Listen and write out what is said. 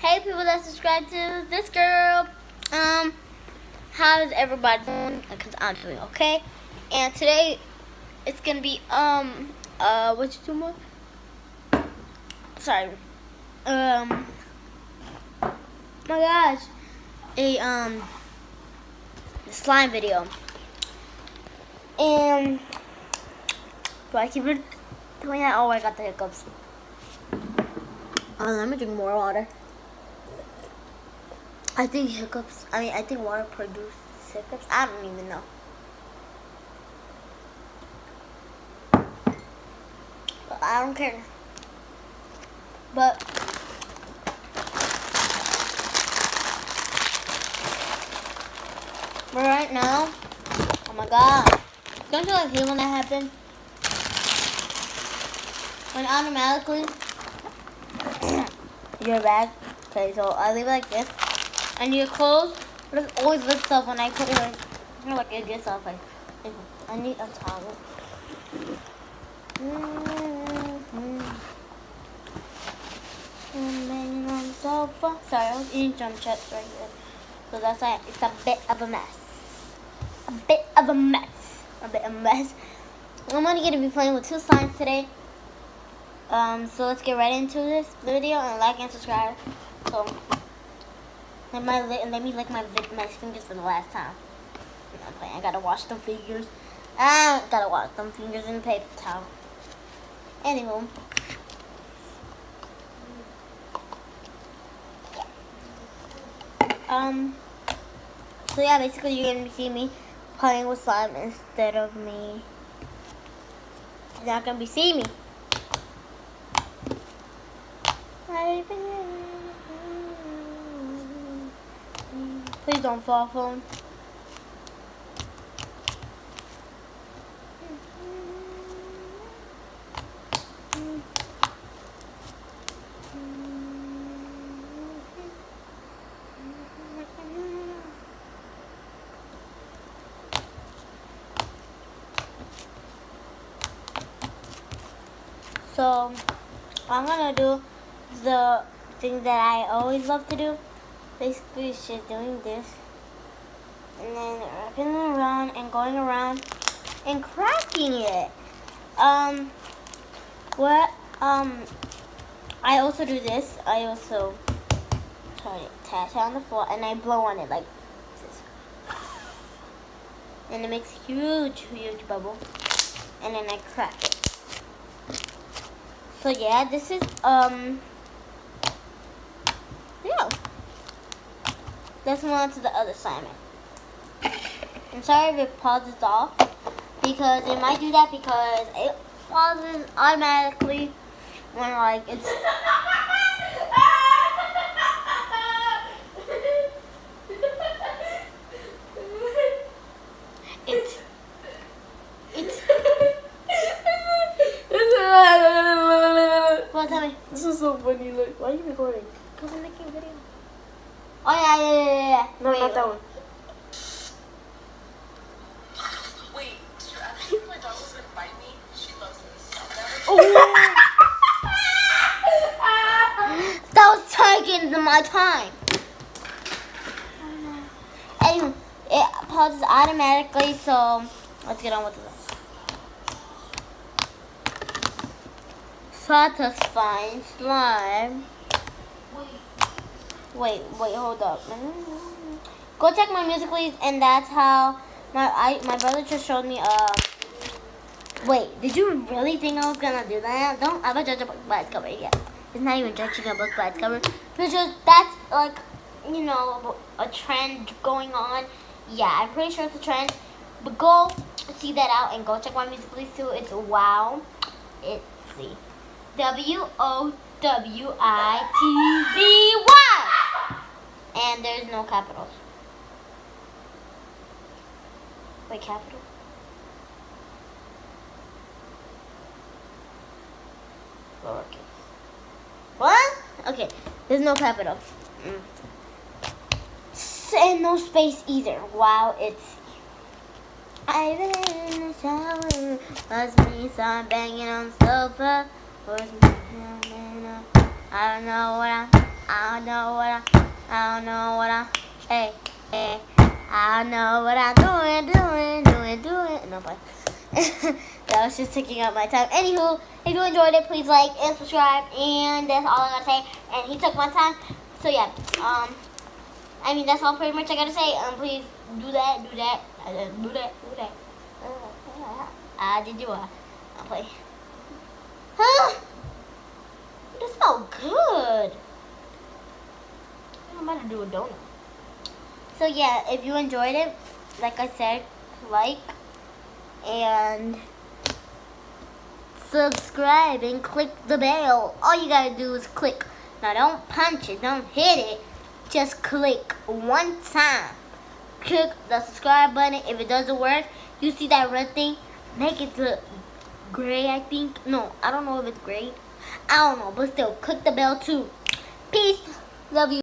Hey people that subscribe to this girl. How's everybody doing? Because I'm doing okay. And today it's gonna be what you doing? Sorry. My gosh. A slime video. And do I keep doing that? Oh, I got the hiccups. Let me drink more water. I think water produces hiccups. I don't even know. But I don't care. But right now, oh my god. Don't you like hate when that happens? When automatically your bag. Okay, so I leave it like this. And your clothes, it always lifts up when I put it like, it gets up. Like, I need a towel. I'm banging on the sofa. Sorry, I was eating drum chips right here. So that's why it's a bit of a mess. A bit of a mess. I'm only going to be playing with 2 slimes today. So let's get right into this video and like and subscribe. So let me lick my fingers for the last time. I'm playing. I gotta wash them fingers. I gotta wash them fingers in the paper towel. Anywho. So yeah, basically you're gonna see me playing with slime instead of me. You're not gonna be seeing me. Please don't fall, phone. So I'm gonna do the thing that I always love to do. Basically, it's just doing this, and then wrapping it around and going around and cracking it. I also do this. I also try to attach it on the floor, and I blow on it like this, and it makes a huge bubble, and then I crack it. So yeah, this is yeah. Let's move on to the other slime. I'm sorry if it pauses off, because it might do that because it pauses automatically when like it's Well, tell me. This is so funny. Look, why are you recording? Because I'm making a video. Oh yeah. No, not that one. Wait, you actually my dog was gonna bite me? She loves this. That was taking my time. Anyway, it pauses automatically, so let's get on with it. Satisfying slime. Wait, hold up. Go check my Musical.ly, and that's how my brother just showed me. Wait, did you really think I was gonna do that? Don't ever judge a book by its cover yet. It's not even judging a book by its cover, because that's like, you know, a trend going on. Yeah, I'm pretty sure it's a trend. But go see that out and go check my Musical.ly too. It's wow. It's WOWITZY. And there's no capitals. Wait, capital? Lowercase. What? Okay, there's no capital. And no space either. Wow, it's... I've been in the shower. Was me, so I'm banging on the sofa. Was me, I don't know what I'm I don't know what I, hey, I know what I'm doing. No, but that was just taking up my time. Anywho, if you enjoyed it, please like and subscribe, and that's all I gotta say. And he took my time, so yeah. I mean, that's all pretty much I gotta say. Please do that. I did do it. I'll play. Huh? This smells good. I'm about to do a donut. So yeah, if you enjoyed it, like I said, like and subscribe and click the bell. All you gotta do is click. Now don't punch it, don't hit it. Just click one time. Click the subscribe button. If it doesn't work, you see that red thing? Make it look gray, I think. No, I don't know if it's gray. I don't know, but still, click the bell too. Peace. Love you.